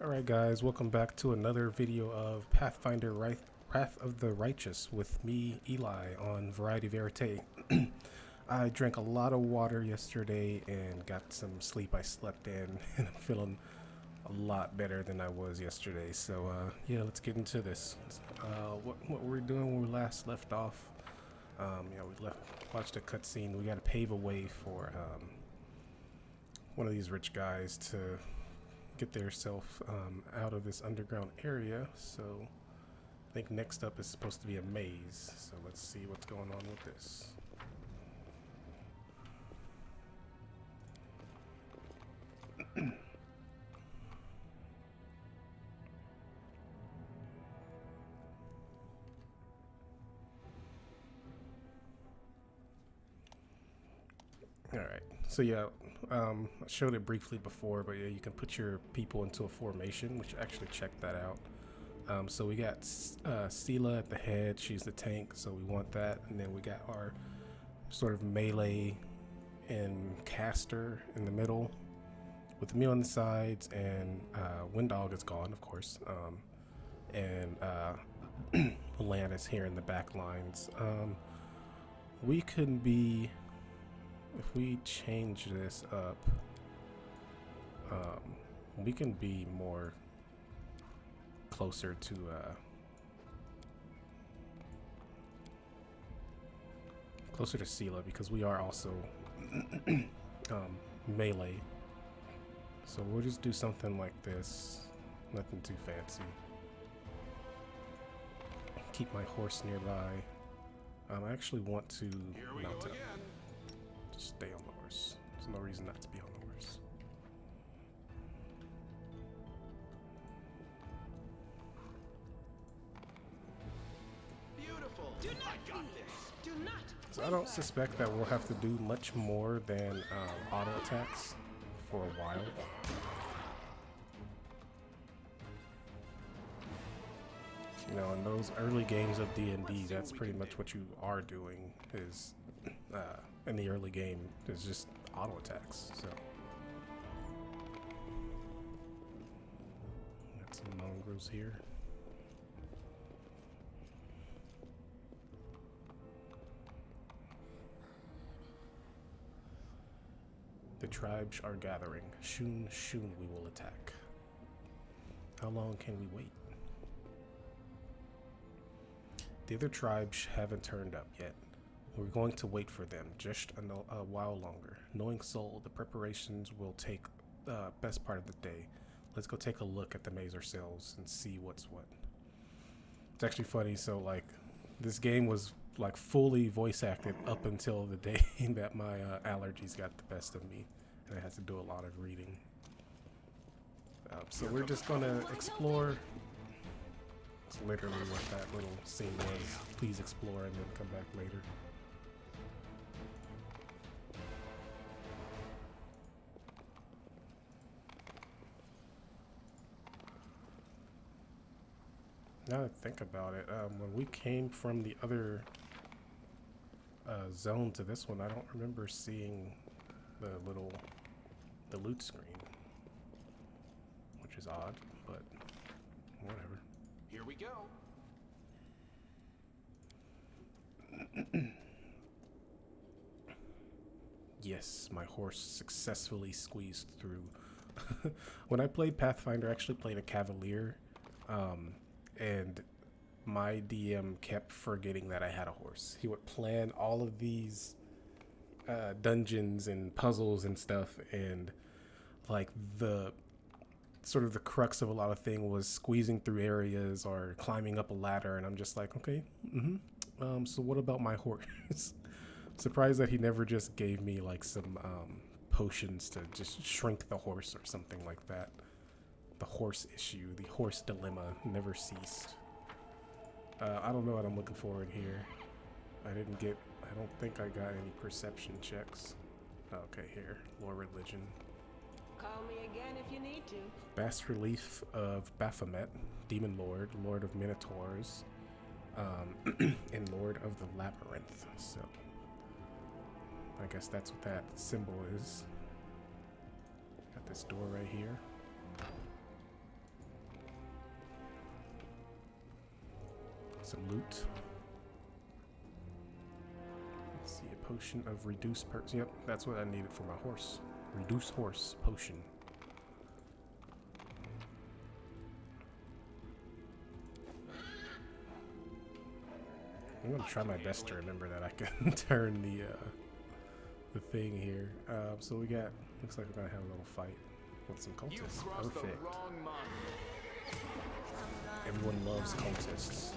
Alright guys, welcome back to another video of Pathfinder Wrath of the Righteous with me, Eli, on Variety Verite. I drank a lot of water yesterday and got some sleep. I slept in and I'm feeling a lot better than I was yesterday. So yeah, let's get into this. What we're doing when we last left off, we watched a cutscene. We got to pave a way for one of these rich guys to get themselves out of this underground area. So I think next up is supposed to be a maze. So let's see what's going on with this. Alright, so yeah, I showed it briefly before, but yeah, you can put your people into a formation, which actually checked that out. So we got Sela at the head, she's the tank, so we want that. And then we got our sort of melee and caster in the middle, with me on the sides, and Windog is gone, of course, and Lannis here in the back lines. We can be... If we change this up, we can be more closer to Sela, because we are also melee. So we'll just do something like this, nothing too fancy. Keep my horse nearby. I actually want to mount up. Just stay on the horse. There's no reason not to be on the horse. Beautiful. Do not got this. Do not. So I don't suspect that we'll have to do much more than auto attacks for a while. You know, in those early games of D&D, that's pretty much what you are doing, is in the early game, is just auto attacks. So got some Mangroves here. The tribes are gathering. Soon we will attack. How long can we wait? The other tribes haven't turned up yet. We're going to wait for them just a while longer. Knowing Soul, the preparations will take the best part of the day. Let's go take a look at the maze ourselves and see what's what. It's actually funny, so like this game was like fully voice acted up until the day that my allergies got the best of me and I had to do a lot of reading. So we're just gonna explore. It's literally what that little scene was. Please explore and then come back later. Now that I think about it, when we came from the other zone to this one, I don't remember seeing the loot screen, which is odd, but whatever. Here we go. Yes, my horse successfully squeezed through. When I played Pathfinder, I actually played a Cavalier, and my DM kept forgetting that I had a horse. He would plan all of these dungeons and puzzles and stuff, and like the sort of the crux of a lot of things was squeezing through areas or climbing up a ladder, and I'm just like, okay, so what about my horse? Surprised that he never just gave me like some potions to just shrink the horse or something like that. The horse issue, the horse dilemma never ceased. I don't know what I'm looking for in here. I don't think I got any perception checks. Okay, here, lore religion. Call me again if you need to. Bas relief of Baphomet, demon lord, lord of minotaurs, and lord of the labyrinth. So I guess that's what that symbol is. Got this door right here. Some loot. Let's see, a potion of reduced perks. Yep, that's what I needed for my horse. Reduce horse potion. I'm gonna try my best to remember that I can turn the thing here. So we got, looks like we're gonna have a little fight with some cultists. Perfect. Everyone loves cultists.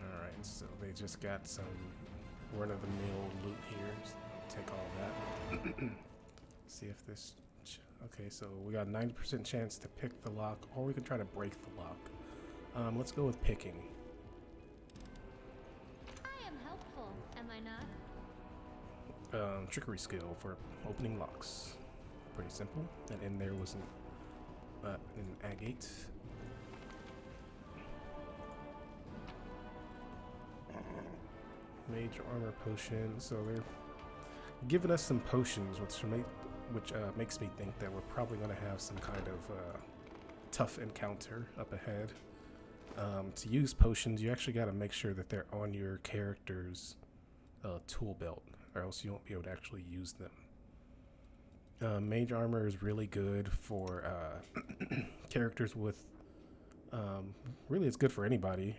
Alright, so they just got some run-of-the-mill loot here. So take all that. See if this... Okay, so we got a 90% chance to pick the lock, or we can try to break the lock. Let's go with picking. I am helpful, am I not? Trickery skill for opening locks. Pretty simple. And in there was an agate. Mage armor potion. So they're giving us some potions, which makes me think that we're probably going to have some kind of tough encounter up ahead. To use potions, you actually got to make sure that they're on your character's tool belt, or else you won't be able to actually use them. Mage armor is really good for characters with... really, it's good for anybody.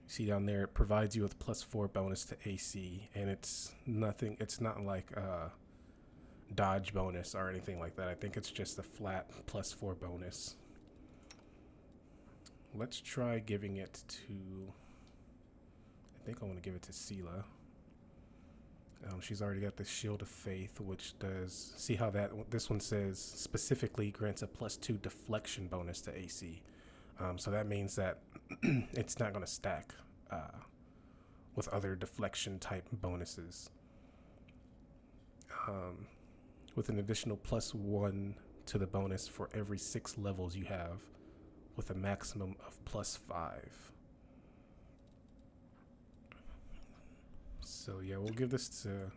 See down there, it provides you with +4 bonus to AC, and it's not like dodge bonus or anything like that. I think it's just a flat +4 bonus. Let's try giving it to, I think I want to give it to Sela. She's already got the Shield of Faith, which does, see how this one says specifically grants a +2 deflection bonus to AC. So that means that it's not going to stack with other deflection type bonuses. With an additional +1 to the bonus for every 6 levels you have, with a maximum of +5. So yeah, we'll give this to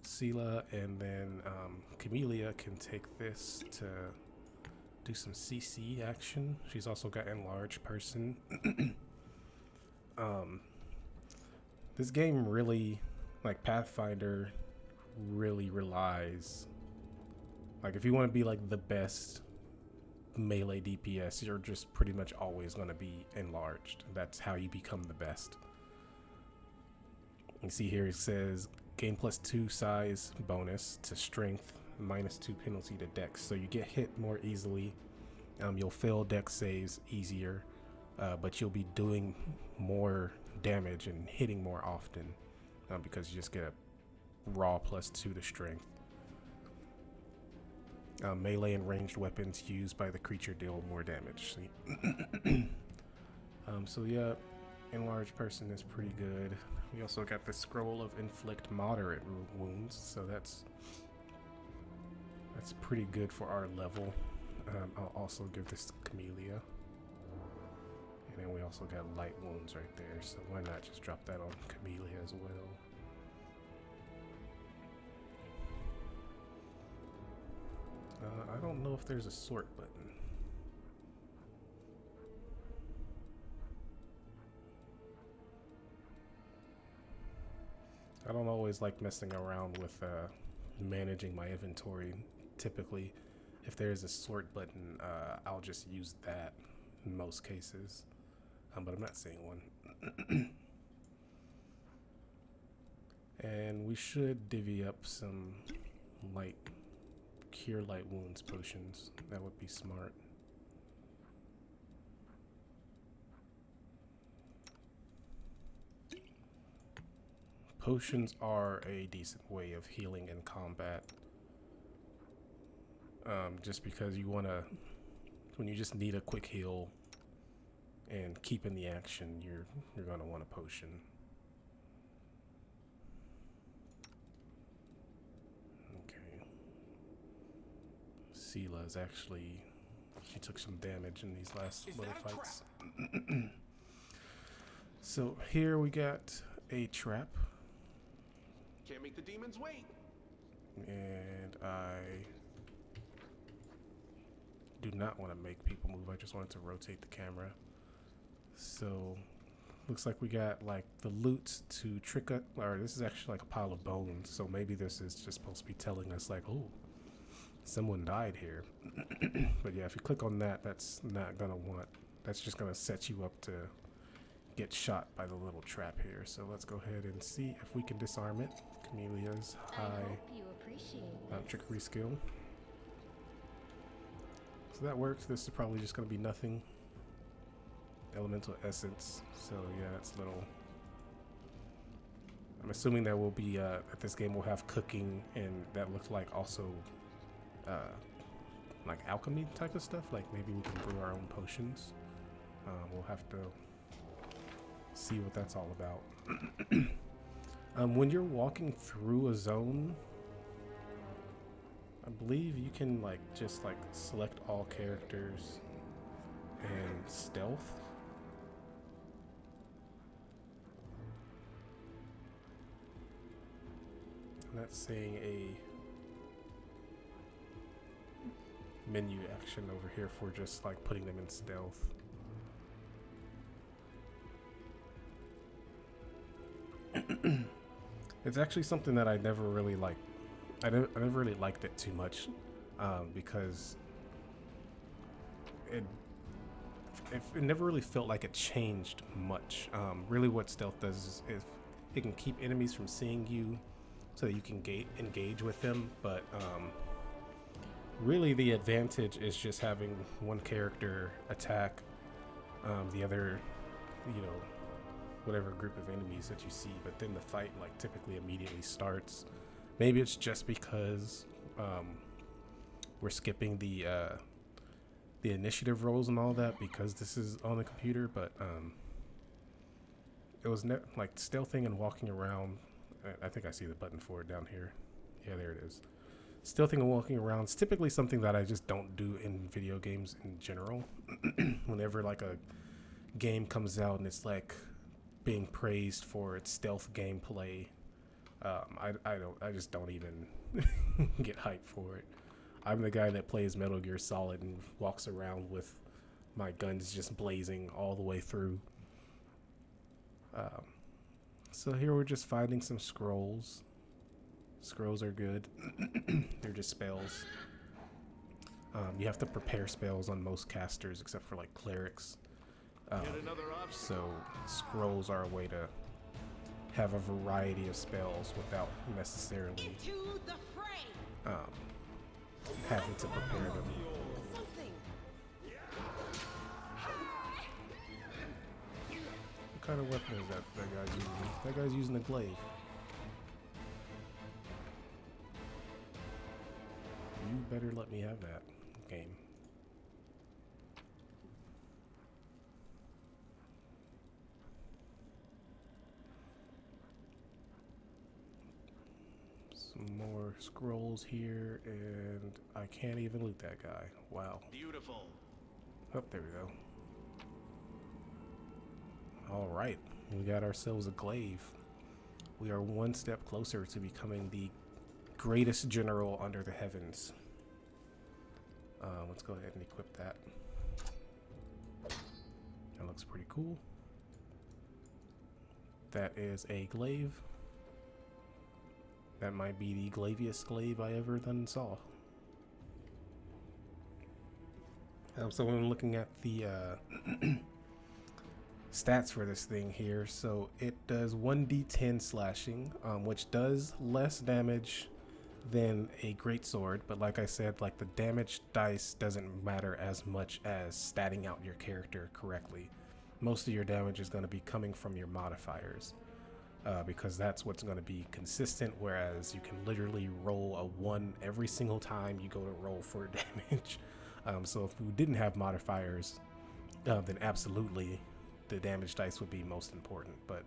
Sela, and then Camellia can take this to do some CC action. She's also got Enlarge Person. This game really, like Pathfinder, really relies, like if you want to be like the best melee DPS, you're just pretty much always going to be enlarged. That's how you become the best. You see here it says gain +2 size bonus to strength, -2 penalty to dex, so you get hit more easily. You'll fail dex saves easier, but you'll be doing more damage and hitting more often because you just get a raw +2 to strength. Melee and ranged weapons used by the creature deal more damage. So yeah, Enlarged Person is pretty good. We also got the Scroll of Inflict Moderate Wounds, so that's pretty good for our level. I'll also give this to Camellia. And then we also got Light Wounds right there, so why not just drop that on Camellia as well. I don't know if there's a sort button. I don't always like messing around with managing my inventory. Typically, if there's a sort button, I'll just use that in most cases. But I'm not seeing one. And we should divvy up some cure light wounds potions. That would be smart. Potions are a decent way of healing in combat. Just because you want to, when you just need a quick heal and keep in the action, you're going to want a potion. Okay. Sela is actually, she took some damage in these last little fights. So here we got a trap. Can't make the demons wait. And I do not want to make people move. I just wanted to rotate the camera. So looks like we got like the loot to trick us, or this is actually like a pile of bones. So maybe this is just supposed to be telling us like, oh, someone died here. But yeah, if you click on that, that's not gonna want, that's just gonna set you up to get shot by the little trap here. So let's go ahead and see if we can disarm it. Camellia's high you appreciate trickery skill. So that works. This is probably just gonna be nothing. Elemental essence. So yeah, it's little. I'm assuming that will be that this game will have cooking, and that looks like also like alchemy type of stuff. Like maybe we can brew our own potions. We'll have to see what that's all about. When you're walking through a zone, I believe you can like just like select all characters and stealth. And that's saying a menu action over here for just like putting them in stealth. It's actually something that I never really liked. I never really liked it too much because it never really felt like it changed much. Really what stealth does is it can keep enemies from seeing you so that you can engage with them, but really the advantage is just having one character attack the other, you know, whatever group of enemies that you see, but then the fight like typically immediately starts. Maybe it's just because we're skipping the initiative rolls and all that because this is on the computer, but it was like stealthing and walking around. I think I see the button for it down here. Yeah, there it is. Stealthing and walking around is typically something that I just don't do in video games in general. Whenever like a game comes out and it's like being praised for its stealth gameplay, I just don't even get hyped for it. I'm the guy that plays Metal Gear Solid and walks around with my guns just blazing all the way through. So here we're just finding some scrolls. Scrolls are good. They're just spells. You have to prepare spells on most casters except for like clerics. So scrolls are a way to have a variety of spells without necessarily having to prepare them. What kind of weapon is that guy's using? That guy's using a glaive. You better let me have that game. Some more scrolls here, and I can't even loot that guy. Wow. Beautiful. Oh, there we go. All right, we got ourselves a glaive. We are one step closer to becoming the greatest general under the heavens. Let's go ahead and equip that. That looks pretty cool. That is a glaive. That might be the glaiviest glaive I ever done saw. So when looking at the stats for this thing here, so it does 1d10 slashing, which does less damage than a greatsword, but like I said, like the damage dice doesn't matter as much as statting out your character correctly. Most of your damage is going to be coming from your modifiers, because that's what's going to be consistent, whereas you can literally roll a 1 every single time you go to roll for damage. So if we didn't have modifiers, then absolutely the damage dice would be most important, but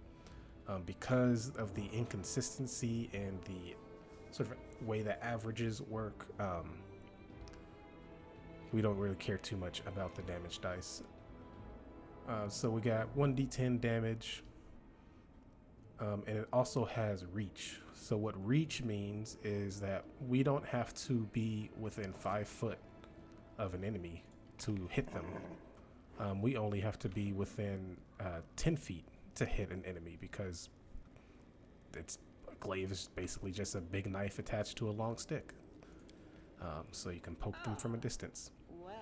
because of the inconsistency and the sort of way that averages work, we don't really care too much about the damage dice. So we got 1d10 damage. And it also has reach. So what reach means is that we don't have to be within 5 foot of an enemy to hit them. We only have to be within 10 feet to hit an enemy, because it's glaive is basically just a big knife attached to a long stick. So you can poke them from a distance. Well,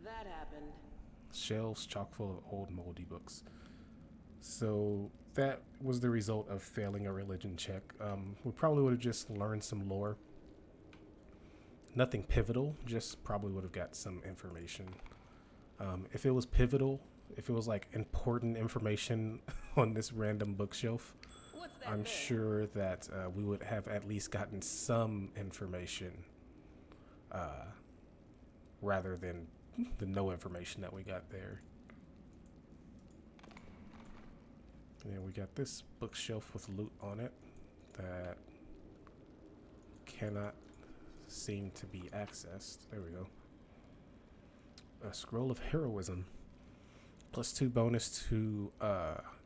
that happened. Shelves chock full of old moldy books. So that was the result of failing a religion check. We probably would have just learned some lore. Nothing pivotal, just probably would have got some information. If it was pivotal, if it was like important information on this random bookshelf, I'm sure that we would have at least gotten some information rather than the no information that we got there. And we got this bookshelf with loot on it that cannot seem to be accessed. There we go. A scroll of heroism. +2 bonus to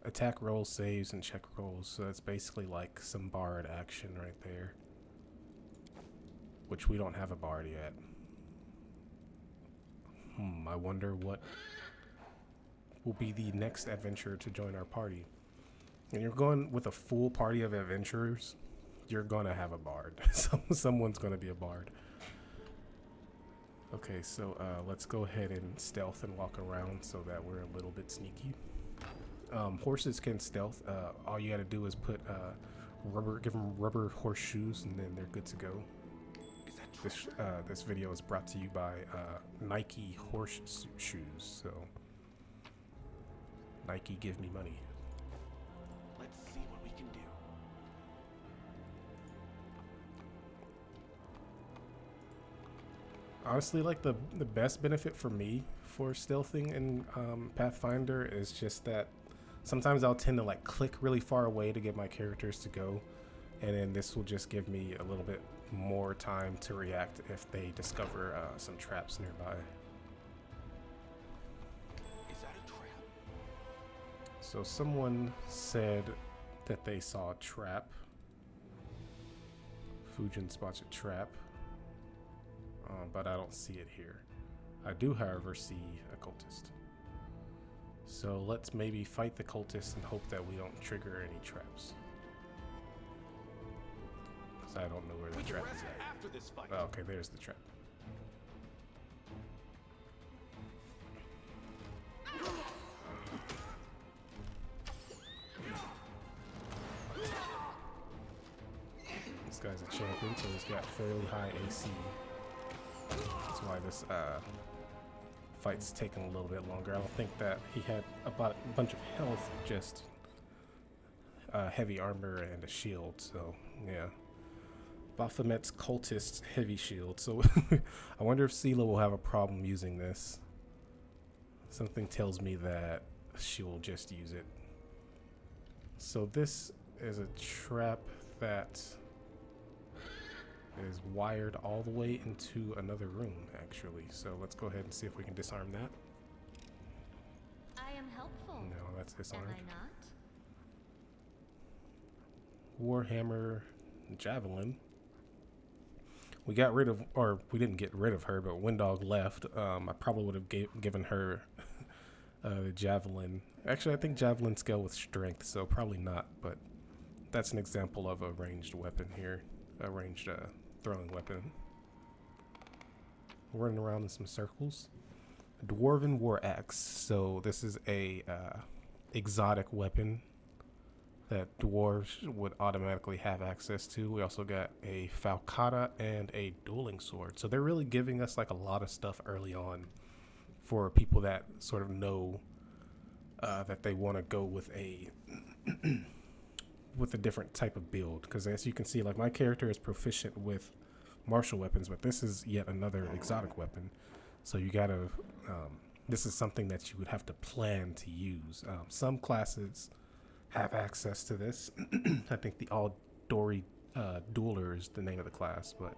attack rolls, saves, and check rolls. So it's basically like some bard action right there. Which we don't have a bard yet. I wonder what will be the next adventurer to join our party. And you're going with a full party of adventurers, you're going to have a bard. Someone's going to be a bard. Okay, so let's go ahead and stealth and walk around so that we're a little bit sneaky. Horses can stealth. All you got to do is put give them rubber horseshoes, and then they're good to go. This video is brought to you by Nike horseshoes. So Nike, give me money. Let's see what we can do. Honestly, like the best benefit for me for stealthing in Pathfinder is just that sometimes I'll tend to like click really far away to get my characters to go, and then this will just give me a little bit more time to react if they discover some traps nearby. Is that a trap? So someone said that they saw a trap. Fujin spots a trap. But I don't see it here. I do, however, see a cultist. So let's maybe fight the cultist and hope that we don't trigger any traps. Because I don't know where the trap is at. After this fight. Oh, okay, there's the trap. This guy's a champion, so he's got fairly high AC. That's why this fight's taking a little bit longer. I don't think that he had about a bunch of health, just heavy armor and a shield. So yeah, Baphomet's cultist heavy shield. So I wonder if Sela will have a problem using this. Something tells me that she will just use it. So this is a trap that is wired all the way into another room, actually. So let's go ahead and see if we can disarm that. I am helpful. No, that's disarmed. Am I not? Warhammer Javelin. We got rid of, or we didn't get rid of her, but Windog left. I probably would have given her the Javelin. Actually, I think Javelin scale with strength, so probably not, but that's an example of a ranged weapon here. A ranged throwing weapon. Running around in some circles. Dwarven War Axe. So this is a exotic weapon that dwarves would automatically have access to. We also got a falcata and a dueling sword. So they're really giving us like a lot of stuff early on for people that sort of know that they want to go with a with a different type of build, because as you can see, like my character is proficient with martial weapons, but this is yet another exotic weapon. So you gotta this is something that you would have to plan to use. Some classes have access to this. I think the All-Dory Dueler is the name of the class, but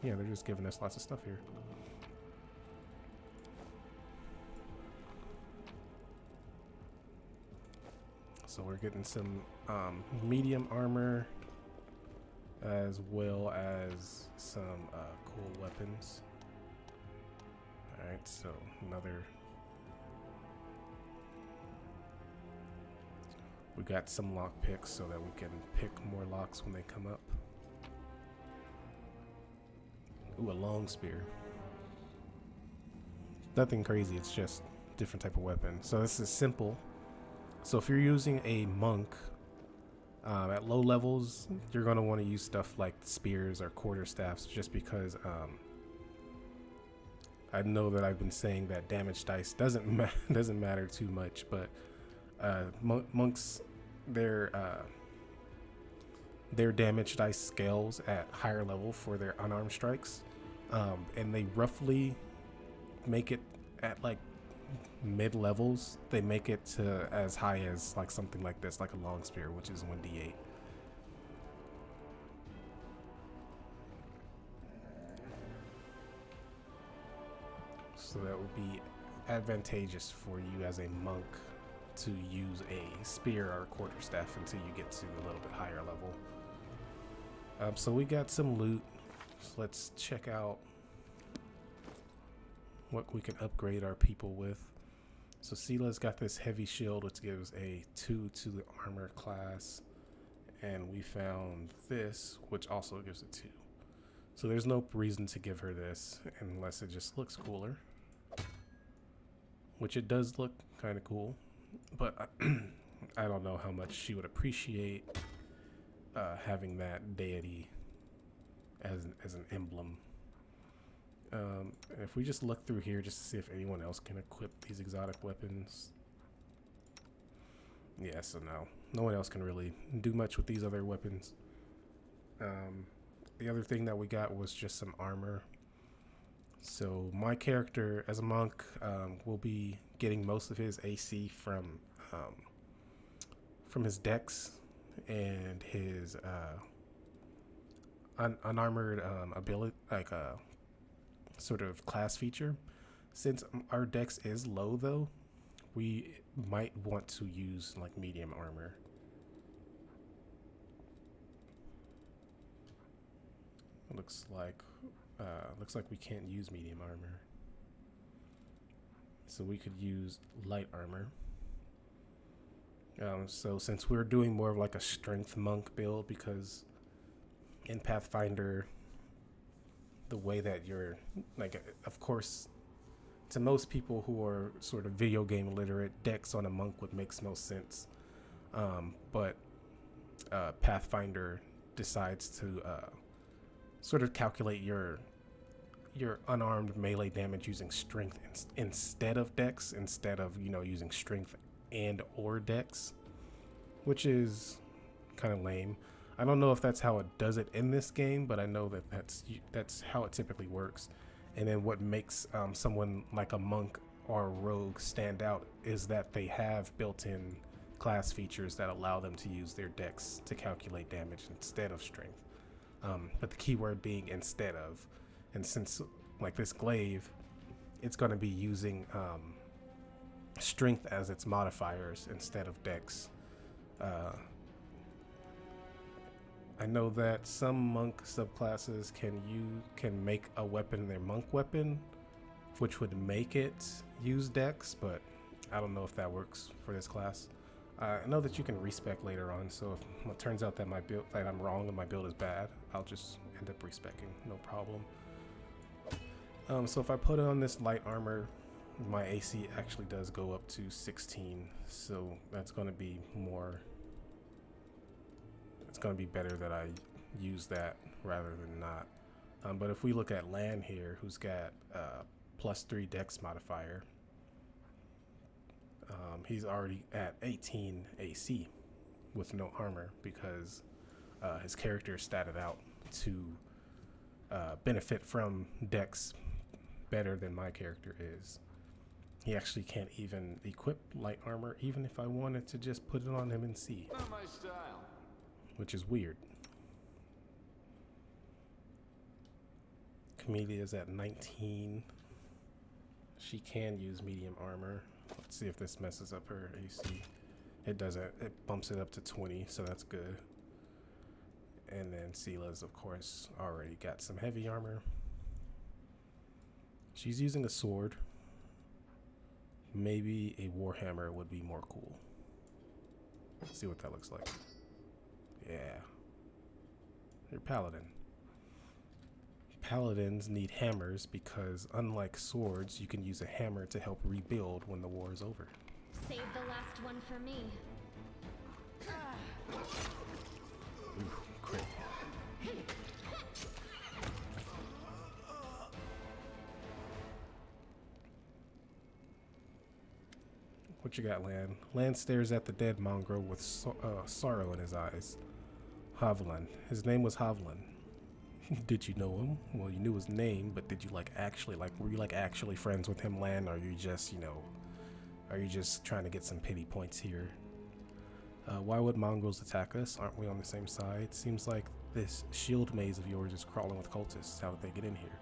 yeah, they're just giving us lots of stuff here. So we're getting some medium armor as well as some cool weapons. Alright, so another. We got some lock picks so that we can pick more locks when they come up. Ooh, a long spear. Nothing crazy, it's just different type of weapon. So this is simple. So if you're using a monk at low levels, you're going to want to use stuff like spears or quarterstaffs, just because I know that I've been saying that damage dice doesn't matter too much, but monks, their damage dice scales at higher level for their unarmed strikes, and they roughly make it at like mid levels. They make it to as high as like something like this, like a long spear, which is 1d8. So that would be advantageous for you as a monk to use a spear or a quarterstaff until you get to a little bit higher level. So we got some loot. So let's check out what we can upgrade our people with. So Sila's got this heavy shield, which gives a 2 to the armor class, and we found this, which also gives a 2. So there's no reason to give her this unless it just looks cooler, which it does look kind of cool, but I don't know how much she would appreciate having that deity as an emblem. And if we just look through here just to see if anyone else can equip these exotic weapons. Yeah, so no one else can really do much with these other weapons. The other thing that we got was just some armor. So my character as a monk will be getting most of his AC from his dex and his unarmored ability, like sort of class feature. Since our dex is low though, we might want to use like medium armor. Looks like we can't use medium armor, so we could use light armor. So since we're doing more of like a strength monk build, because in Pathfinder, the way that you're like, of course, to most people who are sort of video game literate, dex on a monk would make most sense. But Pathfinder decides to sort of calculate your unarmed melee damage using strength instead of dex, instead of using strength and or dex, which is kind of lame. I don't know if that's how it does it in this game, but I know that that's how it typically works. And then what makes someone like a monk or a rogue stand out is that they have built-in class features that allow them to use their dex to calculate damage instead of strength. But the keyword being instead of. And since like this glaive, it's going to be using strength as its modifiers instead of dex. I know that some monk subclasses can make a weapon their monk weapon, which would make it use dex, but I don't know if that works for this class. I know that you can respec later on, so if it turns out that that I'm wrong and my build is bad, I'll just end up respecing, no problem. So if I put on this light armor, my AC actually does go up to 16, so that's going to be more. It's going to be better that I use that rather than not. But if we look at Lan here, who's got +3 dex modifier, he's already at 18 AC with no armor because his character is statted out to benefit from dex better than my character is. He actually can't even equip light armor, even if I wanted to just put it on him and see. Not my style. Which is weird. Camelia's at 19. She can use medium armor. Let's see if this messes up her AC. It doesn't. It bumps it up to 20, so that's good. And then Sela's, of course, already got some heavy armor. She's using a sword. Maybe a warhammer would be more cool. Let's see what that looks like. Yeah. You're paladin. Paladins need hammers because, unlike swords, you can use a hammer to help rebuild when the war is over. Save the last one for me. Ooh, crit. What you got, Lan? Lan stares at the dead Mangrove with sorrow in his eyes. Havlan. His name was Havlan. Did you know him? Well, you knew his name, but did you were you actually friends with him, Lan? Or are you just, are you just trying to get some pity points here? Why would Mongrels attack us? Aren't we on the same side? Seems like this shield maze of yours is crawling with cultists. How did they get in here?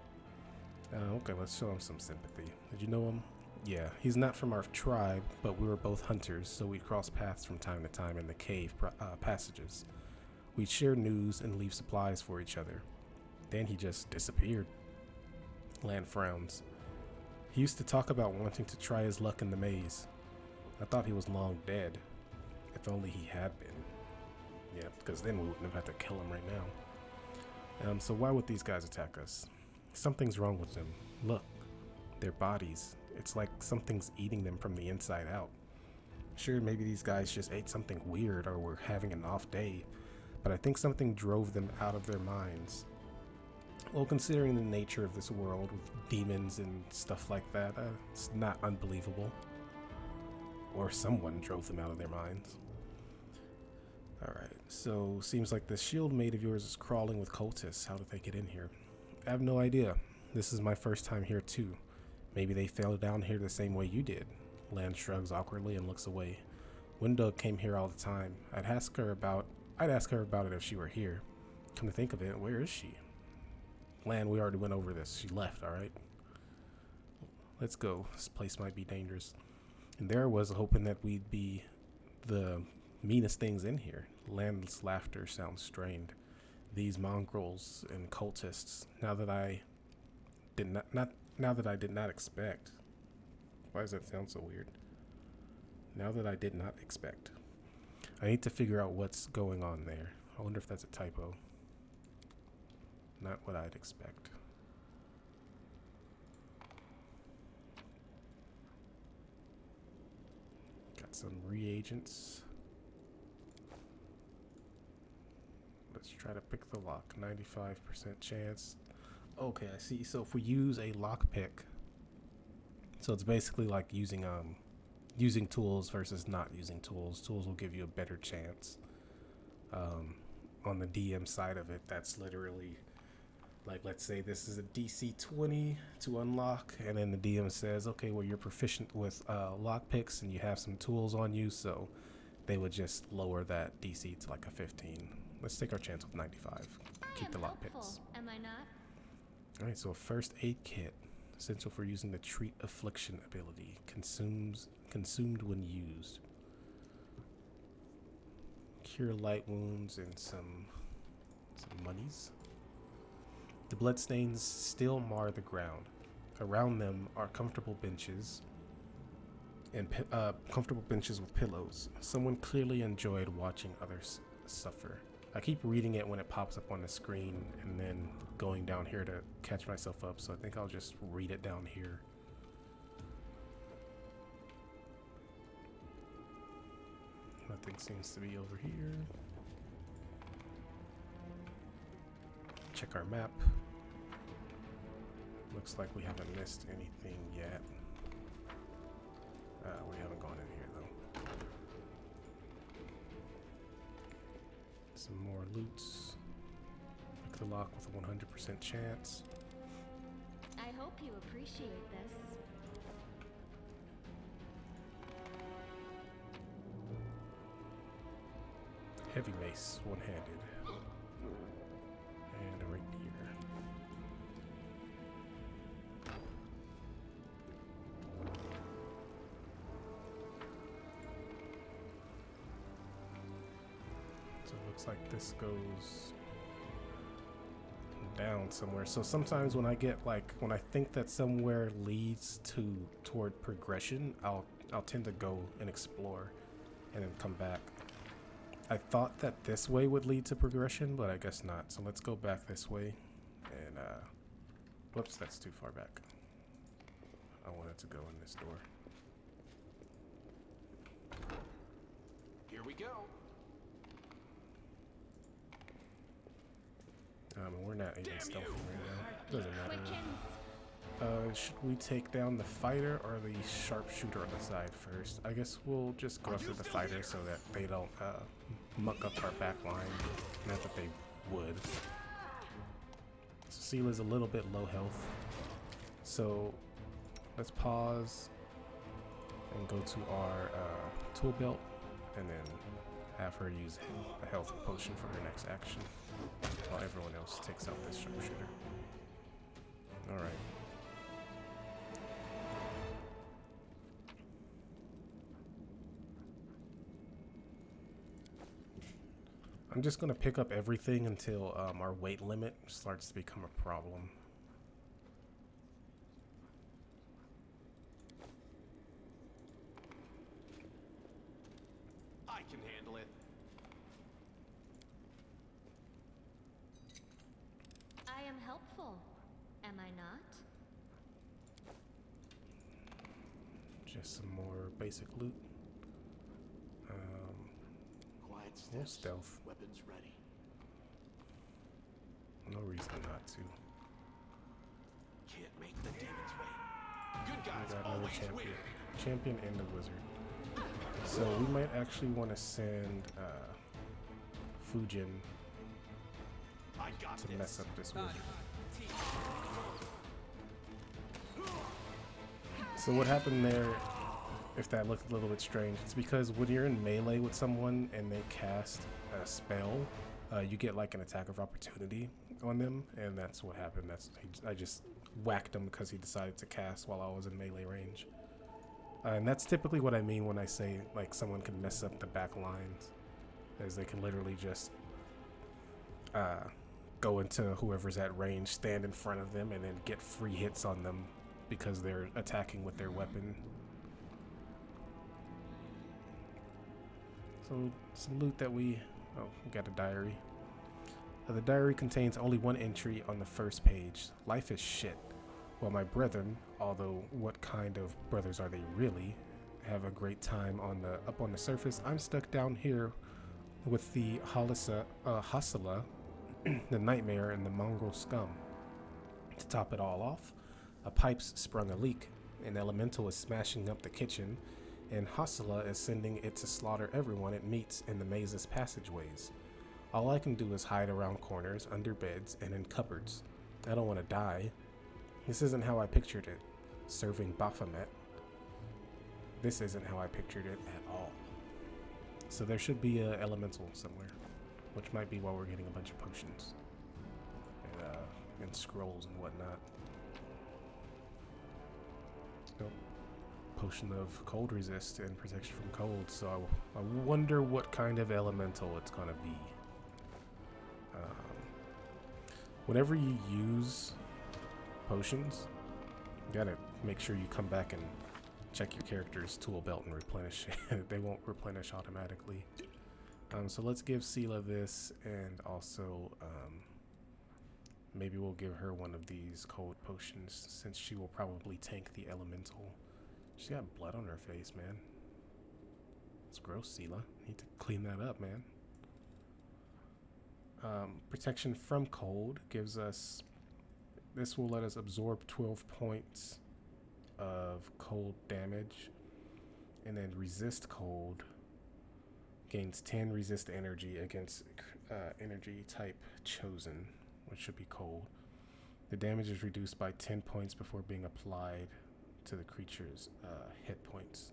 Okay, let's show him some sympathy. Did you know him? Yeah, he's not from our tribe, but we were both hunters, so we'd cross paths from time to time in the cave passages. We'd share news and leave supplies for each other. Then he just disappeared. Lan frowns. He used to talk about wanting to try his luck in the maze. I thought he was long dead. If only he had been. Yeah, because then we wouldn't have had to kill him right now. So why would these guys attack us? Something's wrong with them. Look, their bodies. It's like something's eating them from the inside out. Sure, maybe these guys just ate something weird or were having an off day, but I think something drove them out of their minds. Well, considering the nature of this world with demons and stuff like that, it's not unbelievable. Or someone drove them out of their minds. Alright, so seems like this shield mate of yours is crawling with cultists. How did they get in here? I have no idea. This is my first time here too. Maybe they fell down here the same way you did. Lan shrugs awkwardly and looks away. Windug came here all the time. I'd ask her about it if she were here. Come to think of it, where is she? Lan, we already went over this. She left, alright? Let's go. This place might be dangerous. And there I was hoping that we'd be the meanest things in here. Lan's laughter sounds strained. These mongrels and cultists, now that I did not expect. Why does that sound so weird? Now that I did not expect. I need to figure out what's going on there. I wonder if that's a typo. Not what I'd expect. Got some reagents. Let's try to pick the lock. 95% chance. Okay, I see. So if we use a lockpick, so it's basically like using tools versus not using tools. Tools will give you a better chance. On the DM side of it, that's literally like, let's say this is a DC 20 to unlock, and then the DM says, okay, well, you're proficient with lockpicks and you have some tools on you, so they would just lower that DC to like a 15. Let's take our chance with 95. Keep the lockpicks. Am I not? All right, so a first aid kit, essential for using the treat affliction ability, consumed when used. Cure light wounds and some monies. The bloodstains still mar the ground. Around them are comfortable benches and comfortable benches with pillows. Someone clearly enjoyed watching others suffer. I keep reading it when it pops up on the screen and then going down here to catch myself up, so I think I'll just read it down here. Nothing seems to be over here. Check our map. Looks like we haven't missed anything yet. We haven't gone in here though. Some more loots. Pick the lock with a 100% chance. I hope you appreciate this. Heavy mace, one-handed. And a rapier. So it looks like this goes down somewhere. So sometimes when I get like when I think that somewhere leads toward progression, I'll tend to go and explore and then come back. I thought that this way would lead to progression, but I guess not. So let's go back this way. And whoops, that's too far back. I wanted to go in this door. Here we go. We're not even stealthing right now. Doesn't matter. Quickens. Should we take down the fighter or the sharpshooter on the side first? I guess we'll just go after the fighter so that they don't muck up our back line. Not that they would. Sela's a little bit low health. So let's pause and go to our tool belt and then have her use a health potion for her next action while everyone else takes out this sharpshooter. Alright. I'm just going to pick up everything until our weight limit starts to become a problem. I can handle it. I am helpful, am I not? Just some more basic loot. Quiet No steps. stealth. Weapons ready. No reason not to. Can't make the demons wait. Good We guys got another always champion. win. Champion and the wizard. So we might actually want to send Fujin I got to this. mess up this wizard. So what happened there, if that looked a little bit strange, it's because when you're in melee with someone and they cast a spell, you get like an attack of opportunity on them, and that's what happened. I just whacked him because he decided to cast while I was in melee range. And that's typically what I mean when I say like someone can mess up the back lines, as they can literally just go into whoever's at range, stand in front of them, and then get free hits on them because they're attacking with their weapon. So some loot that we got a diary. The diary contains only one entry on the first page. Life is shit. Well, my brethren, although what kind of brothers are they really, have a great time up on the surface. I'm stuck down here with the Hasala, the nightmare, and the mongrel scum. To top it all off, a pipe's sprung a leak. An elemental is smashing up the kitchen, and Hasala is sending it to slaughter everyone it meets in the maze's passageways. All I can do is hide around corners, under beds, and in cupboards. I don't want to die. This isn't how I pictured it, serving Baphomet. This isn't how I pictured it at all. So there should be an elemental somewhere, which might be why we're getting a bunch of potions and scrolls and whatnot. Nope. Potion of cold resist and protection from cold, so I wonder what kind of elemental it's gonna be. Whenever you use potions, you gotta make sure you come back and check your character's tool belt and replenish it. They won't replenish automatically. So let's give Sela this, and also maybe we'll give her one of these cold potions since she will probably tank the elemental. She's got blood on her face, man. It's gross, Sela. Need to clean that up, man. Protection from cold gives us... This will let us absorb 12 points of cold damage. And then resist cold gains 10 resist energy against energy type chosen, which should be cold. The damage is reduced by 10 points before being applied to the creature's hit points.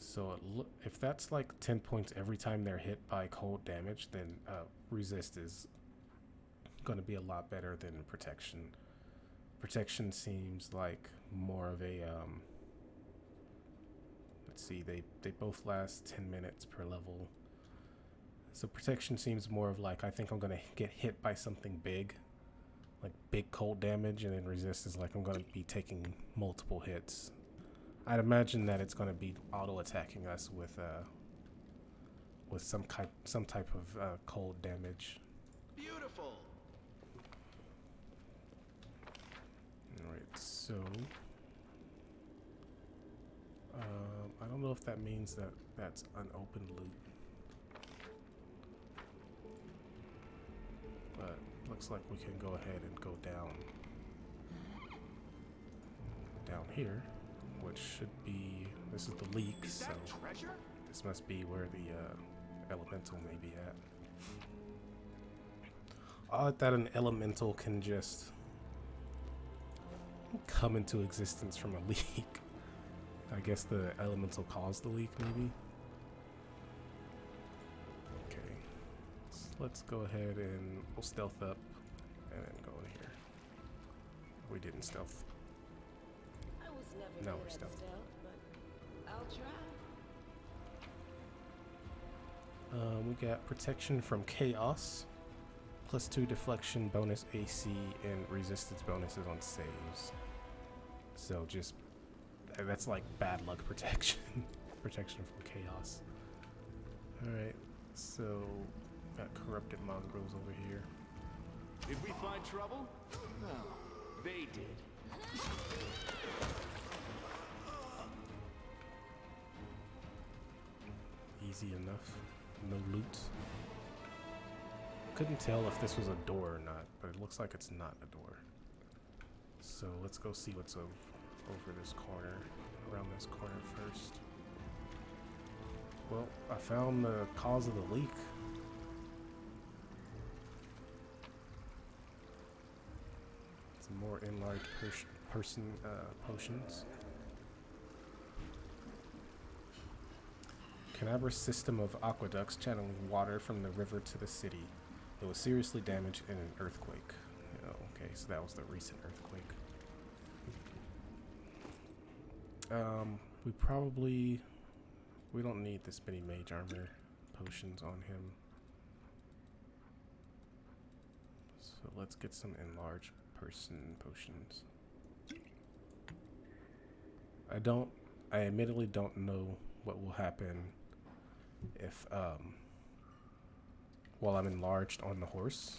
So if that's like 10 points every time they're hit by cold damage, then resist is going to be a lot better than protection. Protection seems like more of a let's see, they both last 10 minutes per level. So protection seems more of like, I think I'm gonna get hit by something big, like big cold damage, and then resist is like I'm gonna be taking multiple hits. I'd imagine that it's gonna be auto attacking us with some type of cold damage. Beautiful. All right, so I don't know if that means that that's unopened loot. But looks like we can go ahead and go down here, which should be, this is the leak, Is so that treasure? this must be where the elemental may be at. Odd that an elemental can just come into existence from a leak. I guess the elemental caused the leak, maybe? Okay. Let's go ahead and we'll stealth up and then go in here. We didn't stealth. I was never No, good we're at stealth. stealth, but I'll try. We got protection from chaos, +2 deflection, bonus AC, and resistance bonuses on saves. So just, that's like bad luck protection. Protection from chaos. Alright, so got corrupted Mangroves over here. Did we find trouble? No, they did. Easy enough. No loot. Couldn't tell if this was a door or not, but it looks like it's not a door. So let's go see what's over this corner, around this corner first. Well, I found the cause of the leak. Some more enlarged potions. Canabra's system of aqueducts channeling water from the river to the city. It was seriously damaged in an earthquake. Oh, okay, so that was the recent earthquake. We don't need this many mage armor potions on him. So let's get some enlarged person potions. I admittedly don't know what will happen if, while I'm enlarged on the horse.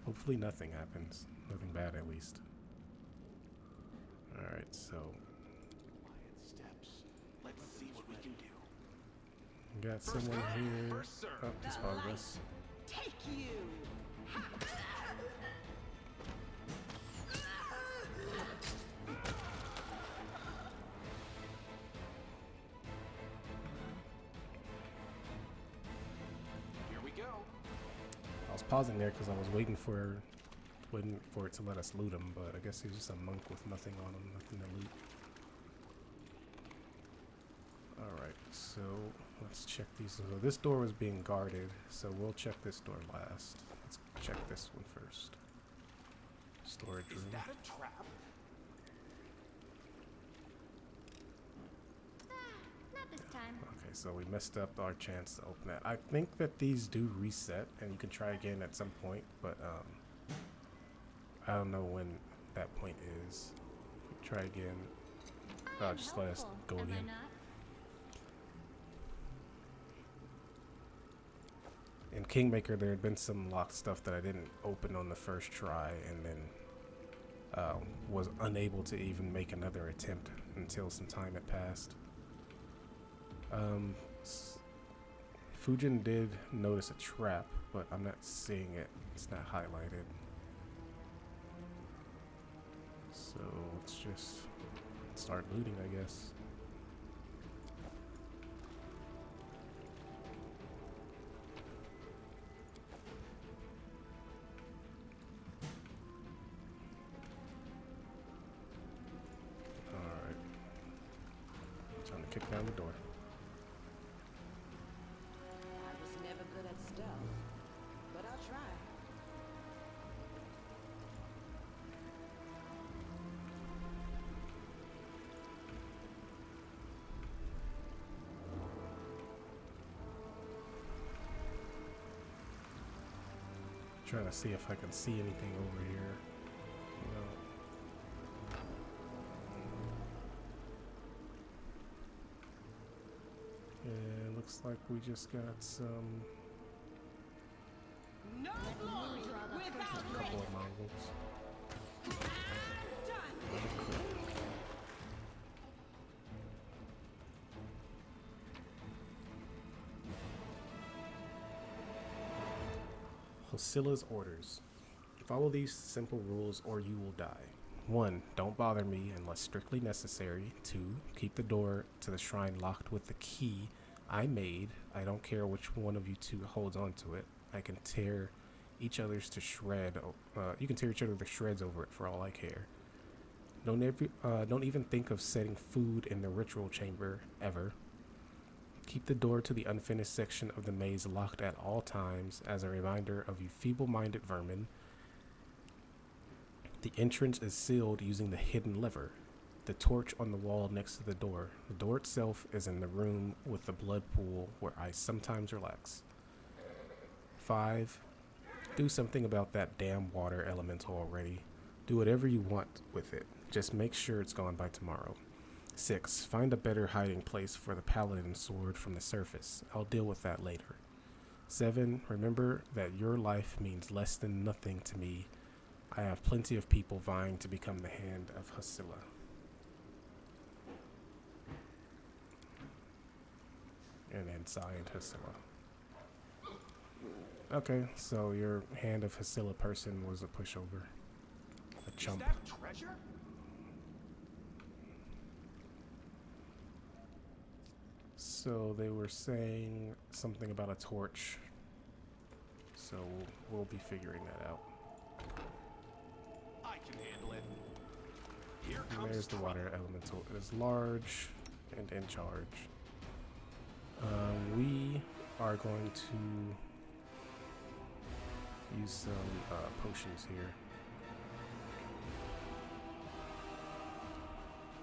Hopefully nothing happens. Nothing bad, at least. Alright, so Quiet steps. Let's see what we can do. got First someone come, here. first serve. Oh, he spotted us. Take you! Here we go. I was pausing there because I was waiting for it to let us loot him, but I guess he's just a monk with nothing on him, nothing to loot. Alright, so let's check these. So this door was being guarded, so we'll check this door last. Let's check this one first. Storage Is room. that a trap? Not this time. Okay, so we messed up our chance to open that. I think that these do reset, and you can try again at some point, but I don't know when that point is. Try again. I'm Just let us helpful, go am I again. not? In Kingmaker, there had been some locked stuff that I didn't open on the first try, and then was unable to even make another attempt until some time had passed. Fujin did notice a trap, but I'm not seeing it. It's not highlighted. So let's just start looting, I guess. Alright. Time to kick down the door. I was never good at stealth, but I'll try. Trying to see if I can see anything over here. No. And looks like we just got some. No glory without A couple of Mangroves. Hosilla's orders. Follow these simple rules or you will die. 1. Don't bother me unless strictly necessary. 2. Keep the door to the shrine locked with the key I made. I don't care which one of you two holds on to it. I can tear each other's to shred. You can tear each other to shreds over it for all I care. Don't even think of setting food in the ritual chamber ever. Keep the door to the unfinished section of the maze locked at all times as a reminder of you feeble-minded vermin. The entrance is sealed using the hidden lever, the torch on the wall next to the door. The door itself is in the room with the blood pool where I sometimes relax. 5. Do something about that damn water elemental already. Do whatever you want with it. Just make sure it's gone by tomorrow. 6. Find a better hiding place for the paladin sword from the surface. I'll deal with that later. 7. Remember that your life means less than nothing to me. I have plenty of people vying to become the hand of Hosilla. And then signed Hosilla. Okay, so your hand of Hosilla person was a pushover. A chump. Is that treasure? So they were saying something about a torch. So we'll be figuring that out. I can handle it. Here comes There's the water elemental. It is large and in charge. We are going to use some potions here.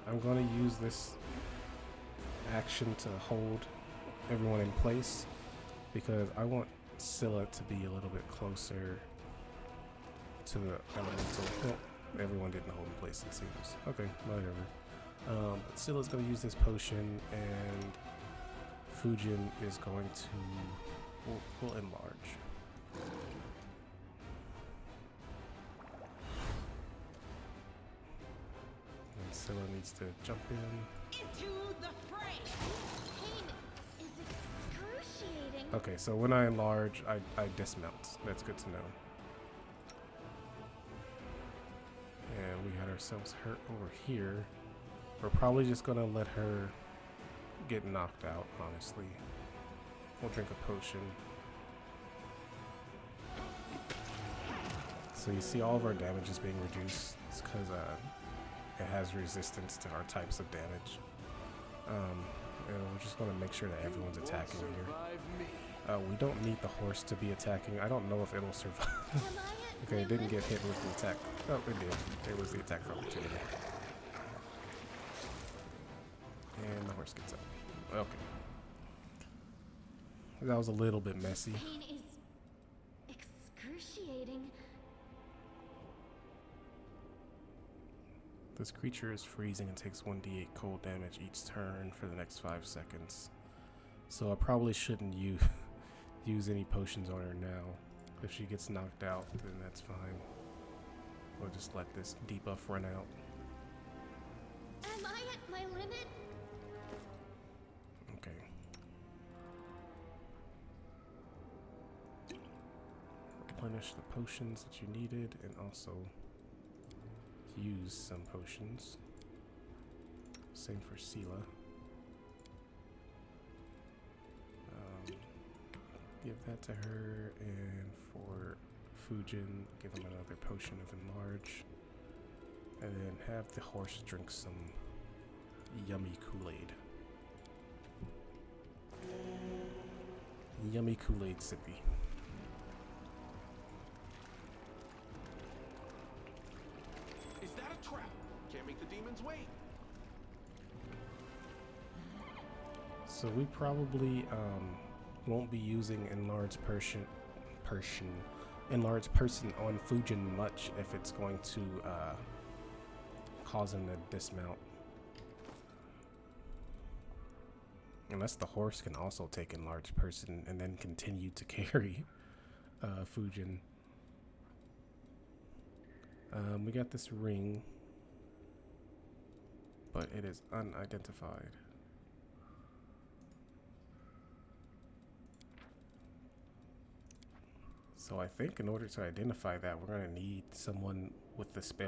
I'm going to use this action to hold everyone in place because I want Scylla to be a little bit closer to the elemental. Well, everyone didn't hold in place, it seems. Okay, whatever. But Scylla's going to use this potion, and Fujin is going to will enlarge. And Scylla needs to jump in. into the fray. Pain is excruciating. Okay, so when I enlarge, I dismount. That's good to know. And we had ourselves hurt over here. We're probably just gonna let her get knocked out, honestly. We'll drink a potion. So you see all of our damage is being reduced. It's because it has resistance to our types of damage. And we're just gonna make sure that everyone's attacking here. We don't need the horse to be attacking. I don't know if it'll survive. Okay, it didn't get hit with the attack. Oh, it did. It was the attack of opportunity. And the horse gets up. Okay. That was a little bit messy. Pain is excruciating. This creature is freezing and takes 1d8 cold damage each turn for the next 5 seconds. So I probably shouldn't use any potions on her now. If she gets knocked out, then that's fine. We'll just let this debuff run out. Am I at my limit? Okay. Replenish the potions that you needed and also use some potions. Same for Sela. Give that to her, and for Fujin, give him another potion of enlarge. And then have the horse drink some yummy Kool-Aid. Yummy Kool-Aid sippy. Is that a trap? Can't make the demons wait. So we probably won't be using enlarged Persian enlarge person on Fujin much if it's going to cause him to dismount. Unless the horse can also take enlarge person and then continue to carry Fujin. We got this ring, but it is unidentified. So I think in order to identify that, we're going to need someone with the spell